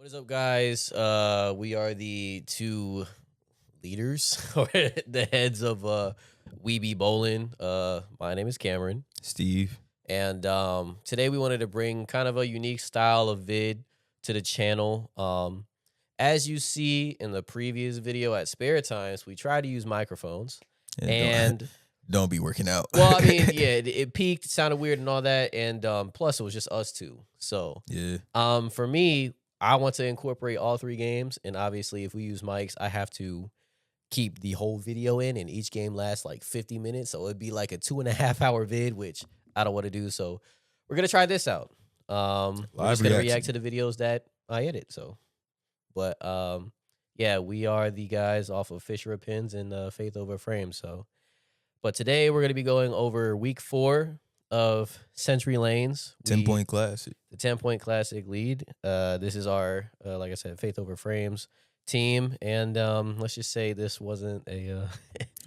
What is up, guys? We are the two leaders or the heads of Weeby Bowling. My name is Cameron, Steve. and today we wanted to bring kind of a unique style of vid to the channel. As you see in the previous video at Spare Times, we try to use microphones, and don't be working out. well, I mean, yeah, it peaked, it sounded weird, and all that, and plus it was just us two. So, yeah, for me, I want to incorporate all three games, and obviously, if we use mics, I have to keep the whole video in, and each game lasts like 50 minutes, so it'd be like a 2.5 hour vid, which I don't want to do. So we're gonna try this out. We're just gonna react to the videos that I edit. So, but yeah, we are the guys off of Fisher Pins and Faith Over Frames. So, but today we're gonna be going over week 4 of Century Lanes. 10-point classic. The 10-point classic lead. This is our, like I said, Faith Over Frames team. And let's just say this wasn't a...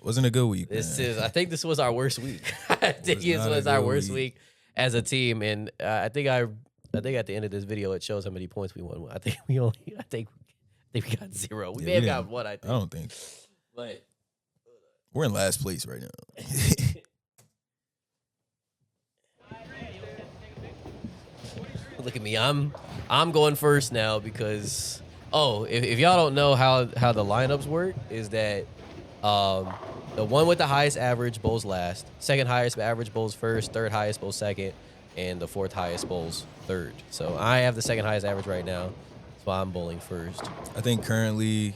wasn't a good week. I think this was our worst week. I think this was our worst week as a team. And I think at the end of this video, it shows how many points we won. I think we got 0. We may have got 1, I think. I don't think. But we're in last place right now. look at me. I'm going first now because if y'all don't know how the lineups work, is that the one with the highest average bowls last, second highest average bowls first, third highest bowls second, and the fourth highest bowls third. So I have the second highest average right now, so I'm bowling first. I think currently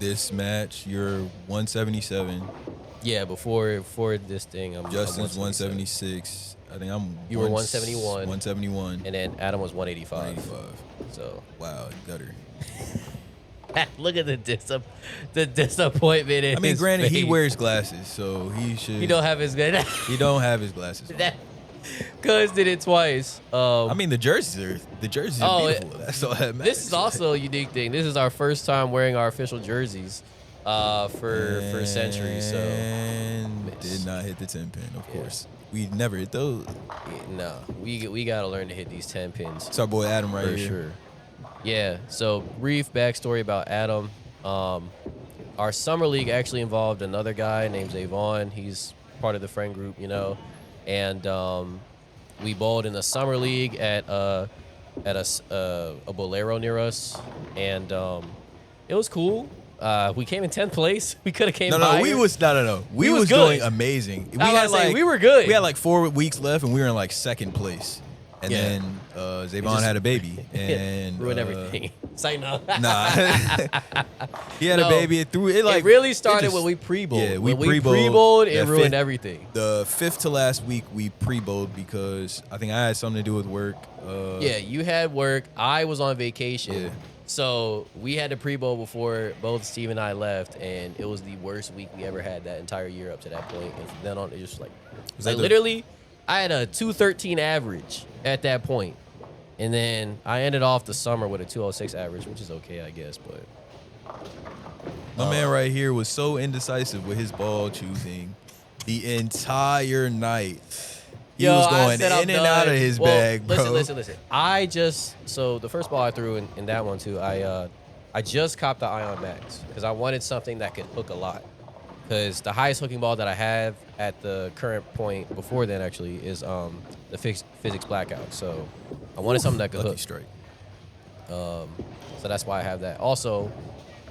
this match you're 177. Yeah, before this thing, Justin's 176. I think You were 171. 171. And then Adam was 185. 185. So wow, gutter. Look at the disappointment in I mean, his granted, face. he wears glasses, so he should. He don't have his good. He don't have his glasses on. Cuz did it twice. I mean, the jerseys are beautiful. That's all that matters. This is also a unique thing. This is our first time wearing our official jerseys for Century. So did not hit the 10 pin, of course. We never hit those. Yeah, no, we gotta learn to hit these 10 pins. It's our boy Adam right for here. Sure. Yeah. So brief backstory about Adam. Our summer league actually involved another guy named Zavon. He's part of the friend group, and we bowled in the summer league at a Bolero near us, and it was cool. We came in 10th place. We could have came higher. We was good. Doing amazing. We were good. We had like 4 weeks left, and we were in like 2nd place. And then Zavon had a baby and ruined everything. Say no. Nah, he had a baby. It really started when we pre-bowled. Yeah, we pre-bowled. Pre-bowled and ruined everything. The 5th to last week we pre-bowled because I think I had something to do with work. Yeah, you had work. I was on vacation. Yeah. So we had to pre-bowl before both Steve and I left, and it was the worst week we ever had that entire year up to that point. And from then on, it just literally, I had a 213 average at that point. And then I ended off the summer with a 206 average, which is okay, I guess. But my man right here was so indecisive with his ball choosing the entire night. He was going in and out of his bag, bro. Listen. So the first ball I threw in that one too, I just copped the Ion Max because I wanted something that could hook a lot. Because the highest hooking ball that I have at the current point before then actually is the Physics Blackout. So I wanted something that could hook. Strike. So that's why I have that. Also,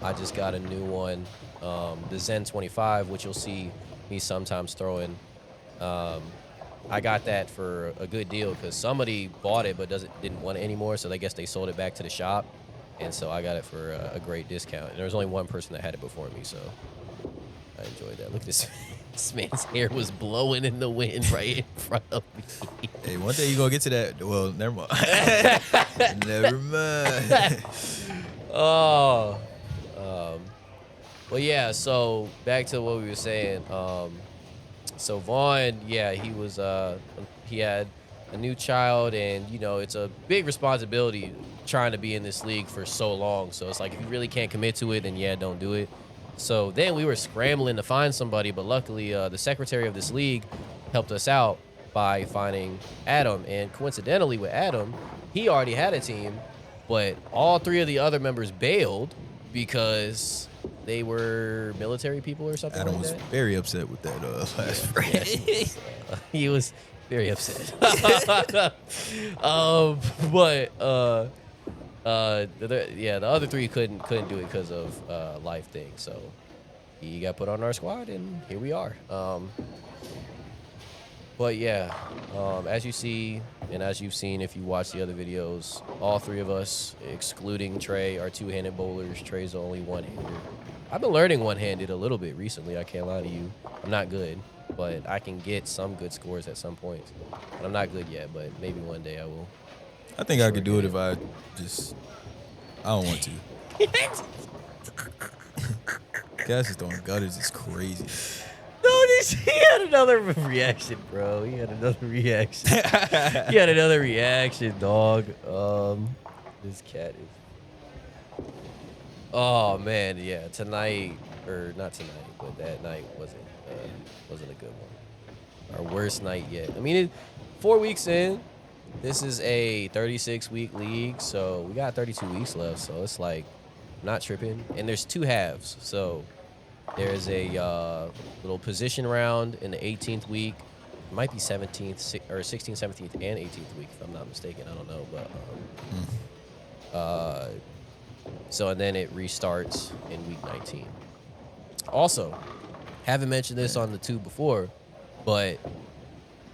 I just got a new one, the Zen 25, which you'll see me sometimes throwing. I got that for a good deal because somebody bought it but didn't want it anymore, so I guess they sold it back to the shop, and so I got it for a great discount. And there was only one person that had it before me, so I enjoyed that. Look at this. This man's hair was blowing in the wind right in front of me. Hey, one day you gonna get to that. Well, never mind. Never mind. Well, yeah. So back to what we were saying. So Vaughn, yeah, he had a new child, and it's a big responsibility trying to be in this league for so long. So it's like if you really can't commit to it, then yeah, don't do it. So then we were scrambling to find somebody, but luckily the secretary of this league helped us out by finding Adam. And coincidentally with Adam, he already had a team, but all 3 of the other members bailed because they were military people or something Adam like was that. very upset with that last phrase. He was very upset. The other 3 couldn't do it because of life thing. So he got put on our squad, and here we are. But yeah, as you see, and as you've seen if you watch the other videos, all 3 of us, excluding Trey, are 2-handed bowlers. Trey's the only one-hander. I've been learning one-handed a little bit recently. I can't lie to you. I'm not good, but I can get some good scores at some points. But I'm not good yet, but maybe one day I will. I think I could do it if I don't want to. Cass is throwing gutters. It's crazy. No, he had another reaction, bro. He had another reaction. Dog. This cat is. Oh man, yeah. Tonight, or not tonight, but that night wasn't a good one. Our worst night yet. I mean, 4 weeks in. This is a 36-week league, so we got 32 weeks left. So it's like, I'm not tripping. And there's 2 halves, so. There's a little position round in the 18th week. It might be 17th or 16th, 17th, and 18th week, if I'm not mistaken. I don't know, but so and then it restarts in week 19. Also, haven't mentioned this on the tube before, but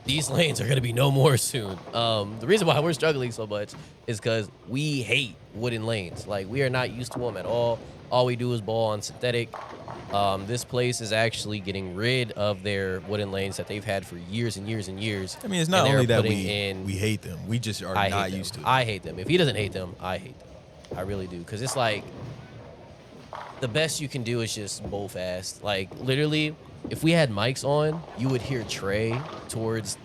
these lanes are going to be no more soon. The reason why we're struggling so much is because we hate wooden lanes. Like, we are not used to them at all. All we do is ball on synthetic. This place is actually getting rid of their wooden lanes that they've had for years and years and years. I mean, it's not only that we hate them. We just are not used to them. I hate them. If he doesn't hate them, I hate them. I really do. Because it's like, the best you can do is just bowl fast. Like, literally, if we had mics on, you would hear Trey towards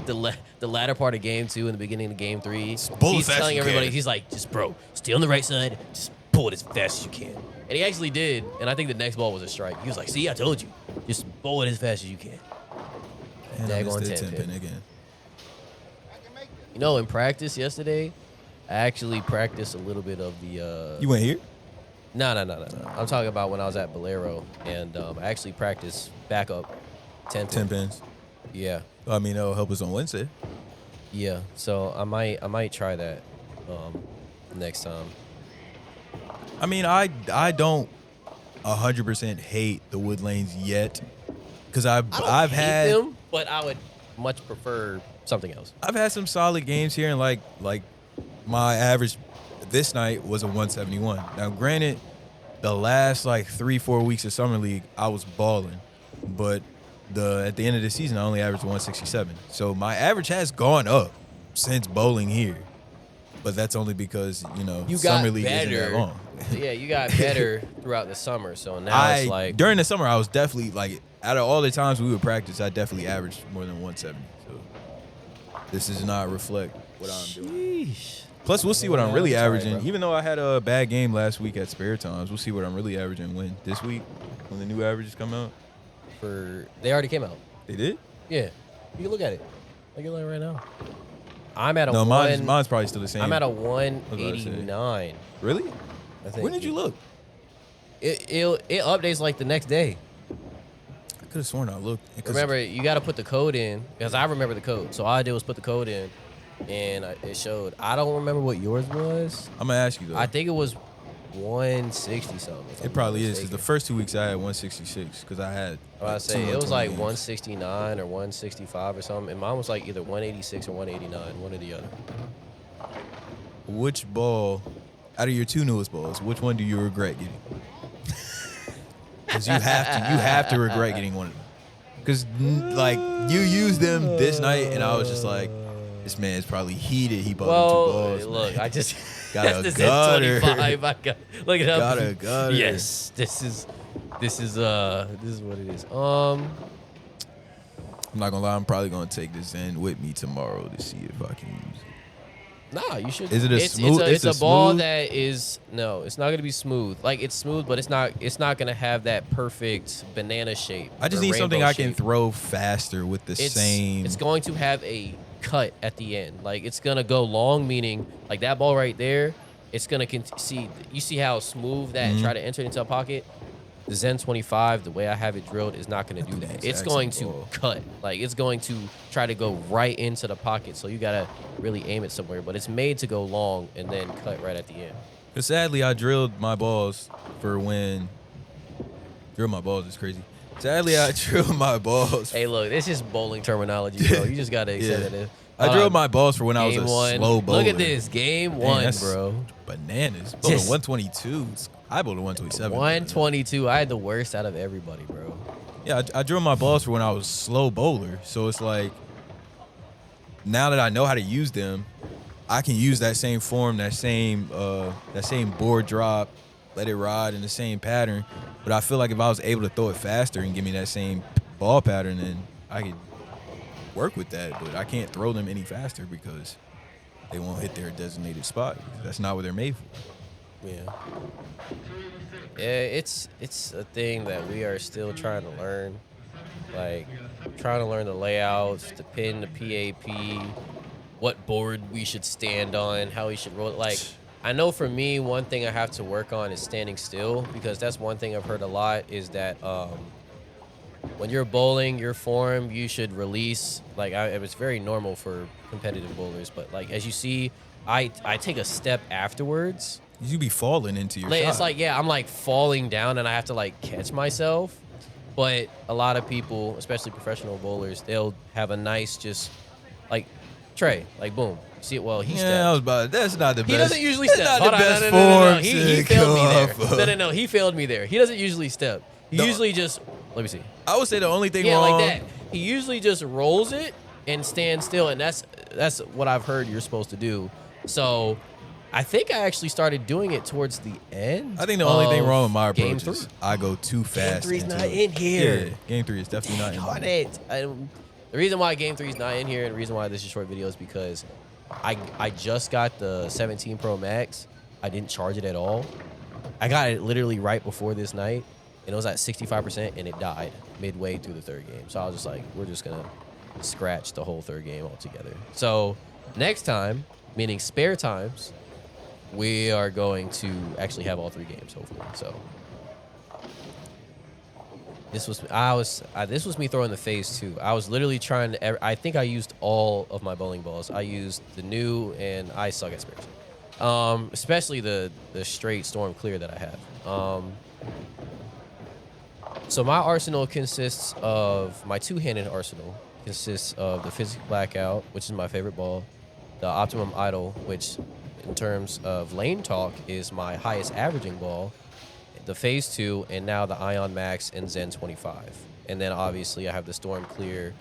the latter part of game 2 and the beginning of game 3. He's telling everybody, he's like, just bro, stay on the right side, just pull it as fast as you can. And he actually did, and I think the next ball was a strike. He was like, see, I told you. Just bowl it as fast as you can. Daggone 10 pin again. You know, in practice yesterday, I actually practiced a little bit of the... You went here? No. I'm talking about when I was at Bolero, and I actually practiced backup 10 pins. Yeah. I mean, that'll help us on Wednesday. Yeah, so I might try that next time. I mean, I don't 100% hate the wood lanes yet, because I've had them, but I would much prefer something else. I've had some solid games here, and like my average this night was a 171. Now, granted, the last 3-4 weeks of summer league I was balling, but at the end of the season I only averaged 167. So my average has gone up since bowling here. But that's only because, summer league isn't that long. Yeah, you got better throughout the summer. So now it's like... During the summer, I was definitely, out of all the times we would practice, I definitely averaged more than 170. So this does not reflect what I'm doing. Plus, we'll see what I'm really averaging. Right, even though I had a bad game last week at Spare Times, we'll see what I'm really averaging this week, when the new averages come out. They already came out. They did? Yeah. You can look at it. Look at it right now. I'm at a mine's probably still the same. I'm at a 189. Really? I think. When did you look? It updates the next day. I could have sworn I looked. Remember, you got to put the code in, because I remember the code. So all I did was put the code in, and it showed. I don't remember what yours was. I'm going to ask you, though. I think it was 160 something. It probably is, because the first 2 weeks I had 166, because I had. I say it was 169 or 165 or something, and mine was either 186 or 189, one or the other. Which ball, out of your 2 newest balls, which one do you regret getting? Because you have to regret getting one of them. Because you used them this night, and I was just like, this man is probably heated. He bought 2 balls. Look, I just got a gutter. 25. Look it up. Got a gutter. Yes, this is what it is. I'm not gonna lie. I'm probably gonna take this in with me tomorrow to see if I can use it. Nah, you should. Is it smooth? It's a ball that is it's not gonna be smooth. It's smooth, but it's not gonna have that perfect banana shape. I just need something I can throw faster with the same. It's going to have a cut at the end. It's gonna go long, meaning that ball right there. it's gonna see. You see how smooth that try to enter into a pocket. The Zen 25, the way I have it drilled, is not going to do that. It's going to cut. Like, it's going to try to go right into the pocket. So you got to really aim it somewhere. But it's made to go long and then cut right at the end. Because sadly, I drilled my balls for when... Drill my balls is crazy. Sadly, I drilled my balls. Hey, look, this is bowling terminology, bro. You just got to accept it. I drilled my balls for when I was a one. slow bowler. Look at this. Game one, bro. Bananas. Bowling 122s. I bowled a 127. 122. I had the worst out of everybody, bro. Yeah, I drilled my balls for when I was slow bowler. So it's like, now that I know how to use them, I can use that same form, that same board drop, let it ride in the same pattern. But I feel like if I was able to throw it faster and give me that same ball pattern, then I could work with that. But I can't throw them any faster because they won't hit their designated spot. That's not what they're made for. Yeah. Yeah, it's a thing that we are still trying to learn. Like, trying to learn the layouts, the pin, the PAP, what board we should stand on, how we should roll it. Like, I know for me, one thing I have to work on is standing still, because that's one thing I've heard a lot is that when you're bowling your form, you should release. Like, it was very normal for competitive bowlers, but like as you see, I take a step afterwards. You be falling into your shot. It's like, yeah, I'm like falling down and I have to like catch myself. But a lot of people, especially professional bowlers, they'll have a nice just like Trey, like boom. See it? Well, he stepped. I was about. That's not the best. He doesn't usually step. That's Hold not the on, best no. form. He failed me there. there. No. He failed me there. He doesn't usually step. He No. usually just, let me see. I would say the only thing Yeah, wrong. like that. He usually just rolls it and stands still, and that's what I've heard you're supposed to do. So I think I actually started doing it towards the end. I think the only thing wrong with my Game approach is 3. I go too fast. Game 3's into not it. in here. Yeah, game 3 is definitely not in Darn here. it. The reason why Game 3 is not in here and the reason why this is a short video is because I just got the 17 Pro Max. I didn't charge it at all. I got it literally right before this night, and it was at 65%, and it died midway through the third game. So I was just like, we're just going to scratch the whole third game altogether. So next time, meaning spare times, we are going to actually have all 3 games, hopefully. So this was me throwing the phase 2. I was literally trying to. I think I used all of my bowling balls. I used the new, and I suck at spares. Especially the straight Storm Clear that I have. So my arsenal consists of my 2-handed arsenal consists of the Physics Blackout, which is my favorite ball, the Optimum Idol, which in terms of lane talk is my highest averaging ball, the Phase 2, and now the Ion Max and Zen 25. And then obviously I have the Storm Clear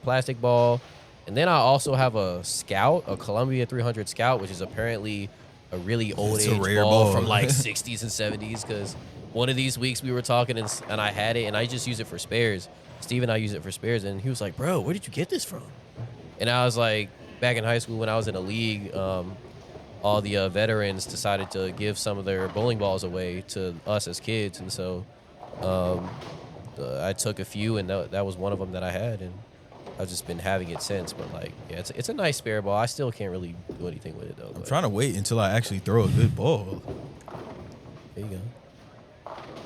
plastic ball. And then I also have a Scout, a Columbia 300 Scout, which is apparently a really old age ball from like 60s and 70s, because one of these weeks we were talking and I had it and I just use it for spares. Steve and I use it for spares, and he was like, bro, where did you get this from? And I was like, back in high school when I was in a league, all the veterans decided to give some of their bowling balls away to us as kids. And so I took a few, and that was one of them that I had. And I've just been having it since. But, like, yeah, it's a nice spare ball. I still can't really do anything with it, though. I'm trying to wait until I actually throw a good ball. There you go.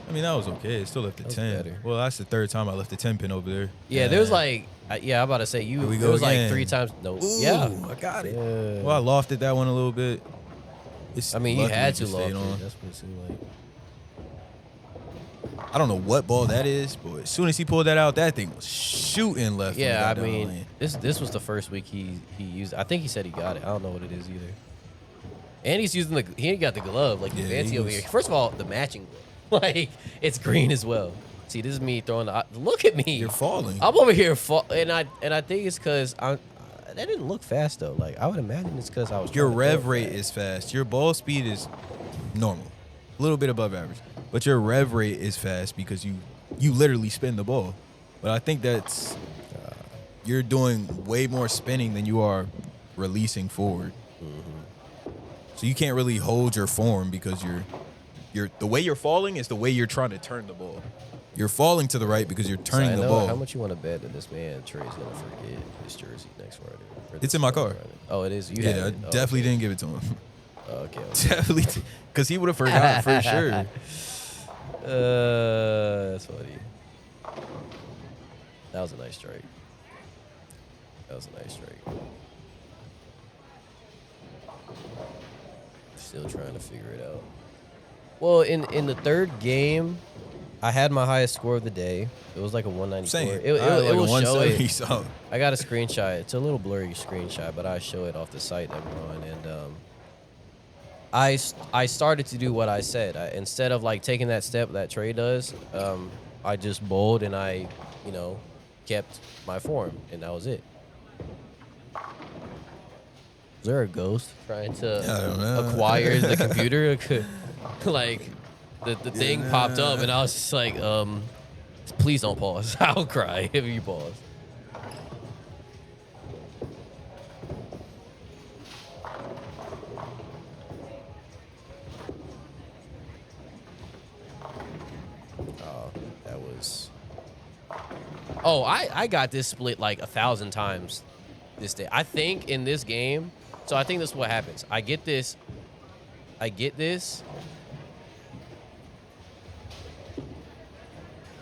I mean, that was okay. It still left the 10. Better. Well, that's the third time I left the 10 pin over there. Yeah, there was like, I'm about to say, Here we there go was again. like 3 times. No, Ooh, yeah. I got it. Yeah. Well, I lofted that one a little bit. I mean, you lucky had it to just loft stayed it. on. That's what it seemed like. I don't know what ball that is, but as soon as he pulled that out, that thing was shooting left. when it Yeah, I got down the mean, lane. this was the first week he used. I think he said he got it. I don't know what it is either. And he's using he ain't got the glove like Yeah, fancy he over was- here. First of all, the matching glove, like it's green as well. See, this is me throwing the. Look at me. You're falling. I'm over here, and I think it's because that didn't look fast though. Like I would imagine it's because I was. Your trying to rev throw it rate fast. is fast. Your ball speed is normal, a little bit above average, but your rev rate is fast because you literally spin the ball. But I think that's you're doing way more spinning than you are releasing forward. So you can't really hold your form because you're the way you're falling is the way you're trying to turn the ball. You're falling to the right because you're turning the know ball. how much you want to bet that this man Trey's gonna forget his jersey next Friday? It's in my car. Oh, it is. You Yeah, have I it. Oh, definitely okay. didn't give it to him. Oh, okay. Definitely, because he would have forgot for sure. That's funny. That was a nice strike. That was a nice strike. Still trying to figure it out. Well, in the third game, I had my highest score of the day. It was like a 194. Same. It will show it. So. I got a screenshot. It's a little blurry screenshot, but I show it off the site that we're on. And I started to do what I said. Instead of like taking that step that Trey does, I just bowled and I, kept my form, and that was it. Is there a ghost trying I don't know. to acquire the computer? Like the thing popped up, and I was just like, please don't pause. I'll cry if you pause. Oh, that was. Oh, I got this split like 1,000 times this day. I think in this game, so I think this is what happens. I get this.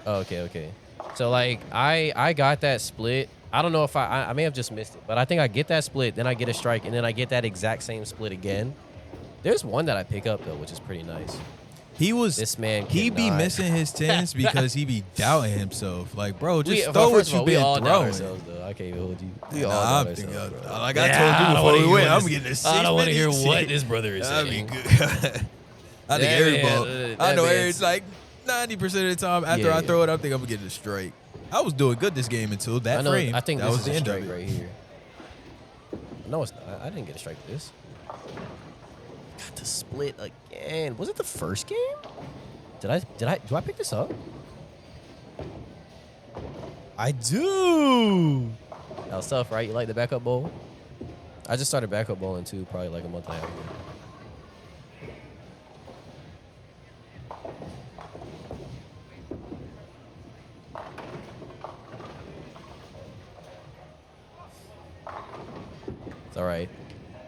Oh, okay. So like I got that split. I don't know if I may have just missed it, but I think I get that split, then I get a strike, and then I get that exact same split again. There's one that I pick up though, which is pretty nice. This man he be cannot. missing his tens because he be doubting himself. Like, bro, just First throw what of you all, we been all doubt throwing. ourselves, though. I can't even hold you. We Nah, all I'm doubt thinking, ourselves, bro. like I Yeah, told you I don't before wanna we hear went, what I'm this- getting a I don't want to hear 6-minute what shit. this brother is That'd be saying. good. I think That every man, ball. that I know man's- it's like 90% of the time after Yeah, I yeah. throw it, I think I'm gonna get a strike. I was doing good this game until that frame. I think that this was is the a end of strike it. right here. No, it's not. I didn't get a strike with this. Got to split again. Was it the first game? Do I pick this up? I do. That was tough, right? You like the backup bowl? I just started backup bowling too, probably like a month and a half ago. It's all right.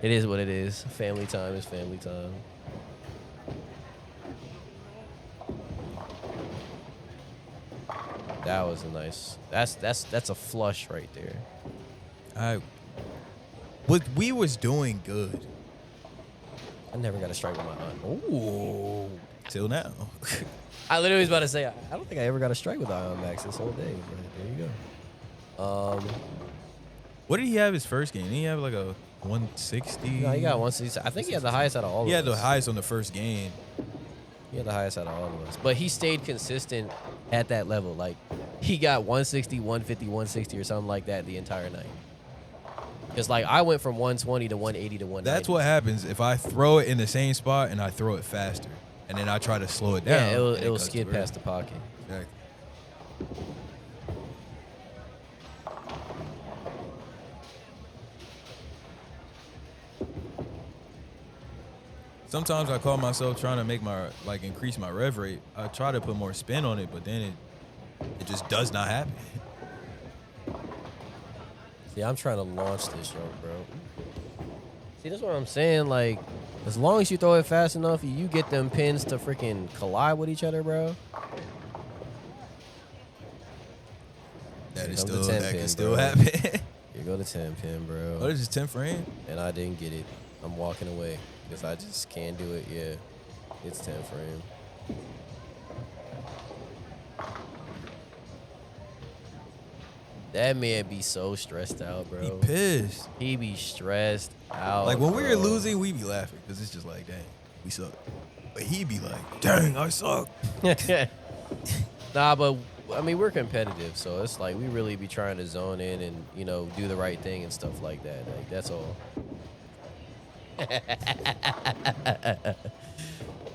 It is what it is. Family time is family time. That was a nice. That's a flush right there. What we was doing good I never got a strike with my aunt. Ooh. till now. I literally was about to say I don't think I ever got a strike with Ion Max this whole day. But there you go. What did he have his first game? Did he have like a 160? No, he got 160. I think he had the highest out of all He of had the us. highest on the first game. He had the highest out of all of us. But he stayed consistent at that level. Like, he got 160, 150, 160 or something like that the entire night. Because, like, I went from 120 to 180 to 190. That's what happens if I throw it in the same spot and I throw it faster, and then I try to slow it down. Yeah, and it'll cuts skid to past the pocket. Exactly. Sometimes I call myself trying to make increase my rev rate. I try to put more spin on it, but then it just does not happen. See, I'm trying to launch this joke, bro. See, that's what I'm saying. Like, as long as you throw it fast enough, you get them pins to freaking collide with each other, bro. That Here comes the 10 can pin, still bro. happen. Here go the 10 pin, bro. Oh, this is 10 frame? And I didn't get it. I'm walking away because I just can't do it. Yeah, it's 10 frame. That man be so stressed out, bro. He pissed. He be stressed out. Like when we were bro. losing, we be laughing because it's just like, dang, we suck. But he be like, dang, I suck. Nah, but I mean we're competitive, so it's like we really be trying to zone in and do the right thing and stuff like that. Like that's all.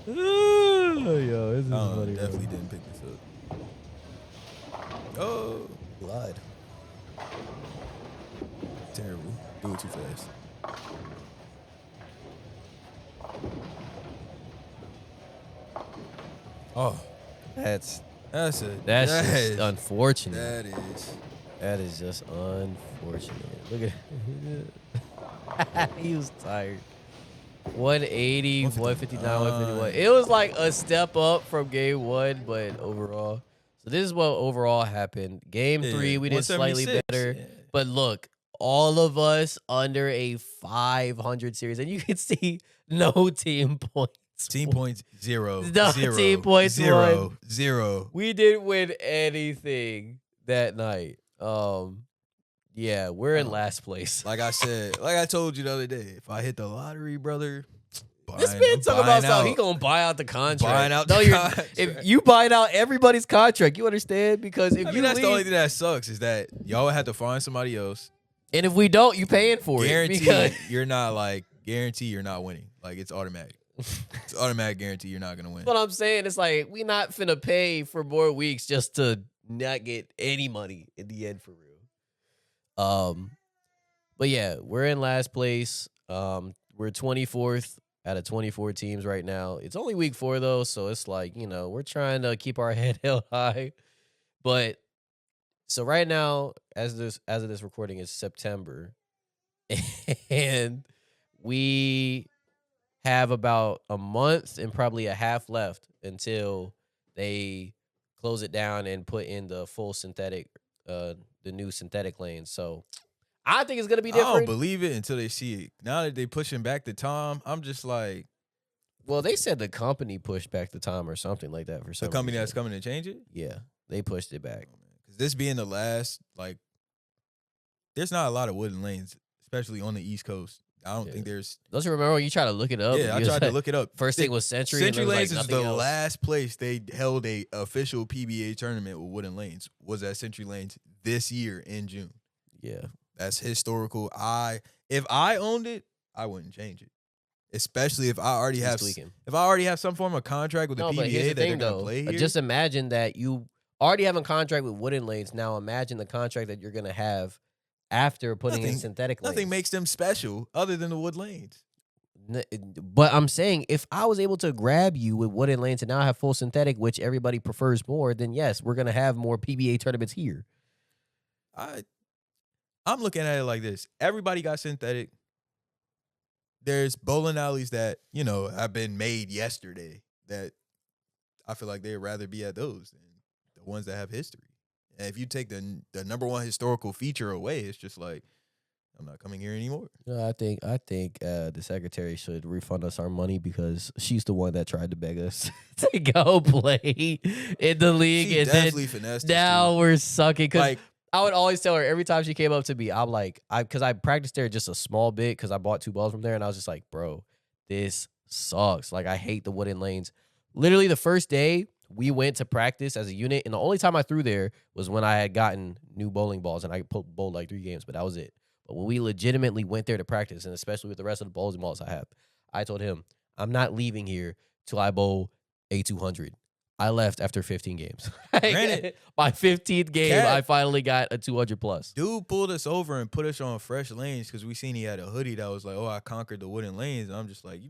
Yo, this is funny, bro. Definitely didn't pick this up. Oh, Lied. terrible. Do it too fast. Oh, That's That's That's just is, unfortunate. that is. That is just unfortunate. Look at he was tired. 180, 159, 151. It was like a step up from game one, but overall. So this is what overall happened. Game 3, we did slightly 176, better. yeah. But look, all of us under a 500 series. And you can see no team points. Team points zero. No Zero. team points Zero. won. Zero. We didn't win anything that night. Yeah, we're in last place. Like I said, like I told you the other day, if I hit the lottery, brother, This man talking about something. He gonna buy out the contract. Buying out no, the you're, contract. If you buying out everybody's contract, you understand? Because if you that's leave, the only thing that sucks is that y'all would have to find somebody else. and if we don't, you paying for Guarantee it. Because you're not guarantee you're not winning. Like it's automatic. It's automatic guarantee you're not gonna win. what I'm saying is like we not finna pay for more weeks just to not get any money in the end for real. But yeah, we're in last place. We're 24th out of 24 teams right now. It's only week 4 though, so it's like, we're trying to keep our head held high. But so right now, as of this recording, is September, and we have about a month and probably a half left until they close it down and put in the full synthetic, the new synthetic lanes. So I think it's gonna be different. I don't believe it until they see it. Now that they pushing back the time, I'm just like, well, they said the company pushed back the time or something like that for some the company reason. that's coming to change it. Yeah, they pushed it back. Because this being the last, there's not a lot of wooden lanes, especially on the East Coast. I don't think there's. Don't you remember when you tried to look it up? Yeah, I tried to look it up. First thing was Century. Century and Lanes like is the nothing else. last place they held a official PBA tournament with wooden lanes. Was at Century Lanes this year in June. Yeah, that's historical. If I owned it, I wouldn't change it. Especially if I already have some form of contract with the PBA but here's the that thing, they're gonna play here. Just imagine that you already have a contract with wooden lanes. Now imagine the contract that you're gonna have after putting in synthetic lanes. Nothing makes them special other than the wood lanes. But I'm saying if I was able to grab you with wooden lanes and now have full synthetic, which everybody prefers more, then yes, we're gonna have more PBA tournaments here. I'm looking at it like this. Everybody got synthetic. There's bowling alleys that, have been made yesterday that I feel like they'd rather be at those than the ones that have history. And if you take the number one historical feature away, it's just like, I'm not coming here anymore. No, I think the secretary should refund us our money because she's the one that tried to beg us to go play in the league. She and definitely then finessed us, now too. we're sucking. Cause I would always tell her every time she came up to me, I'm like, because I practiced there just a small bit because I bought 2 balls from there, and I was just like, bro, this sucks. Like I hate the wooden lanes. Literally the first day we went to practice as a unit, and the only time I threw there was when I had gotten new bowling balls, and I bowled like 3 games, but that was it. But when we legitimately went there to practice, and especially with the rest of the bowling balls I have, I told him, I'm not leaving here till I bowl a 200. I left after 15 games. Granted, by 15th game, I finally got a 200 plus. Dude pulled us over and put us on fresh lanes because we seen he had a hoodie that was like, oh, I conquered the wooden lanes. And I'm just like,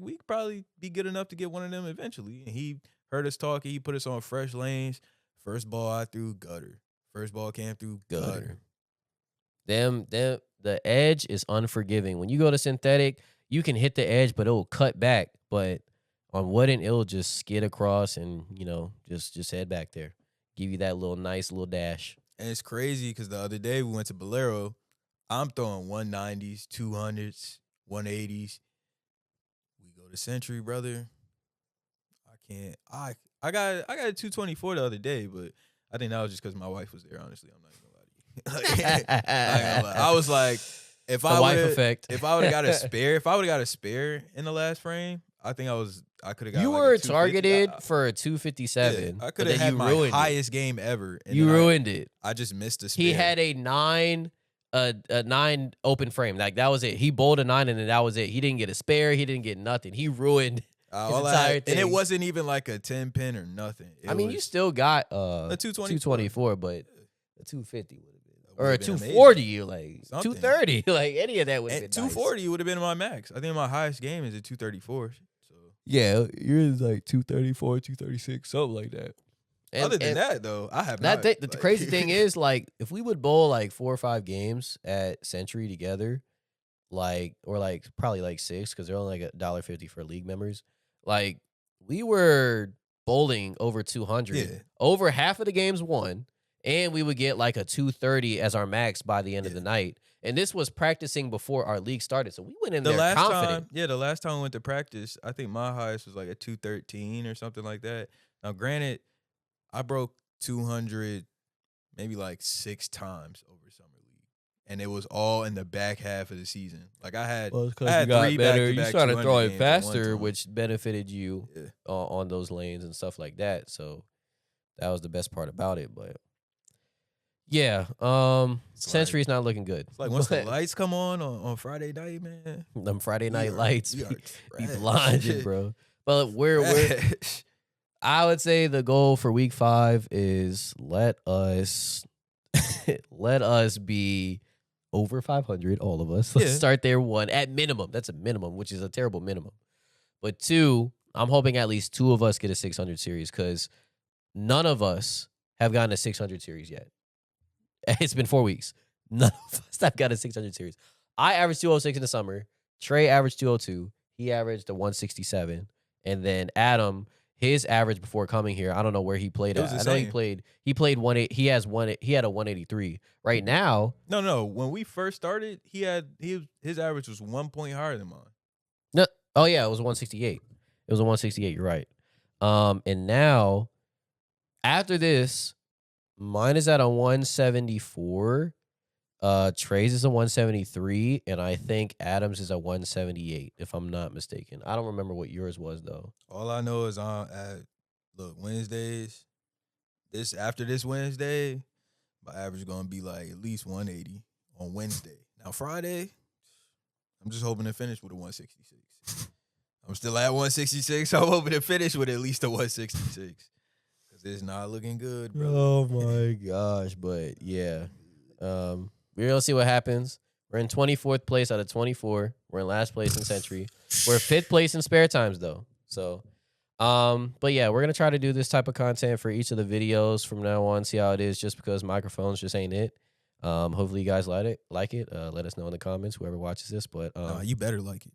we could probably be good enough to get one of them eventually. And he heard us talking. He put us on fresh lanes. First ball I threw gutter. First ball came through gutter. The edge is unforgiving. When you go to synthetic, you can hit the edge, but it will cut back. But on wooden, it'll just skid across and, just head back there. Give you that nice little dash. And it's crazy because the other day we went to Bolero. I'm throwing 190s, 200s, 180s. We go to Century, brother. I can't. I got a 224 the other day, but I think that was just because my wife was there, honestly. I'm not going to lie to you. I was like, if I would have got a spare in the last frame, I think I could have got. You were targeted for a 257. Yeah, I could have had my highest game ever. And you ruined it. I just missed the spare. He had a 9 open frame. Like that was it. He bowled a 9 and then that was it. He didn't get a spare. He didn't get nothing. He ruined his entire thing. And it wasn't even like a 10 pin or nothing. You still got a 224, but a 250 would have been. Or a 240, amazing. Like something. 230, like any of that would have been 240 would have been my max. I think my highest game is a 234. So yeah, yours is like 234, 236, something like that. Other than that, though, I have that not. the crazy thing is, like, if we would bowl like 4 or 5 games at Century together, like, or like probably like 6 because they're only like $1.50 for league members. Like, we were bowling over 200. Yeah. Over half of the games won, and we would get like a 230 as our max by the end of the night. And this was practicing before our league started, so we went in there confident. The last time we went to practice, I think my highest was like a 213 or something like that. Now, granted, I broke 200 maybe like 6 times over summer league, and it was all in the back half of the season. Like I had, Well, I had 3 back-to-back You started 200 throwing games at one faster, time. which benefited you Yeah. on those lanes and stuff like that. So that was the best part about it. But yeah, Century's not looking good. It's like once the lights come on Friday night, man. Them Friday night lights we be trash. blinding, bro. But we're I would say the goal for week 5 is let us be over 500, all of us. Let's start there, 1 at minimum. That's a minimum, which is a terrible minimum. But 2, I'm hoping at least 2 of us get a 600 series because none of us have gotten a 600 series yet. It's been 4 weeks. None of us have got a 600 series. I averaged 206 in the summer. Trey averaged 202. He averaged a 167. And then Adam, his average before coming here, I don't know where he played at. I know he played 18. He had a 183. Right now, No. When we first started, his average was 1 point higher than mine. no, oh yeah, it was 168. It was a 168. You're right. And now after this, mine is at a 174. Trey's is a 173, and I think Adams is a 178, if I'm not mistaken. I don't remember what yours was though. All I know is Wednesdays. After this Wednesday, my average is gonna be like at least 180 on Wednesday. Now Friday, I'm just hoping to finish with a 166. I'm still at 166. I'm hoping to finish with at least a 166. Cause it's not looking good, bro. Oh my gosh, but yeah. We're gonna see what happens. We're in 24th place out of 24. We're in last place in Century. We're 5th place in spare times though. So but yeah, we're gonna try to do this type of content for each of the videos from now on, see how it is, just because microphones just ain't it. Hopefully you guys like it. Let us know in the comments, whoever watches this. But you better like it.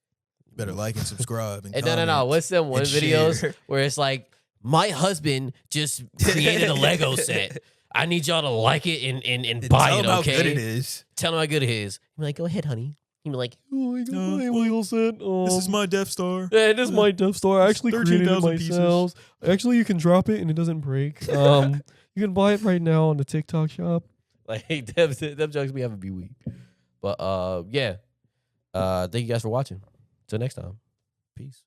You better like and subscribe and no. What's them one videos where it's like, my husband just created a Lego set. I need y'all to like it and buy it, okay? Tell him how good it is. Tell him how good it is. I'm like, go ahead, honey. He'd be like, oh, I got my Lego set. This is my Death Star. Yeah, this is my Death Star. I actually created it myself. Actually, you can drop it and it doesn't break. You can buy it right now on the TikTok shop. Like, them jokes be having be weak. But yeah. Thank you guys for watching. Till next time. Peace.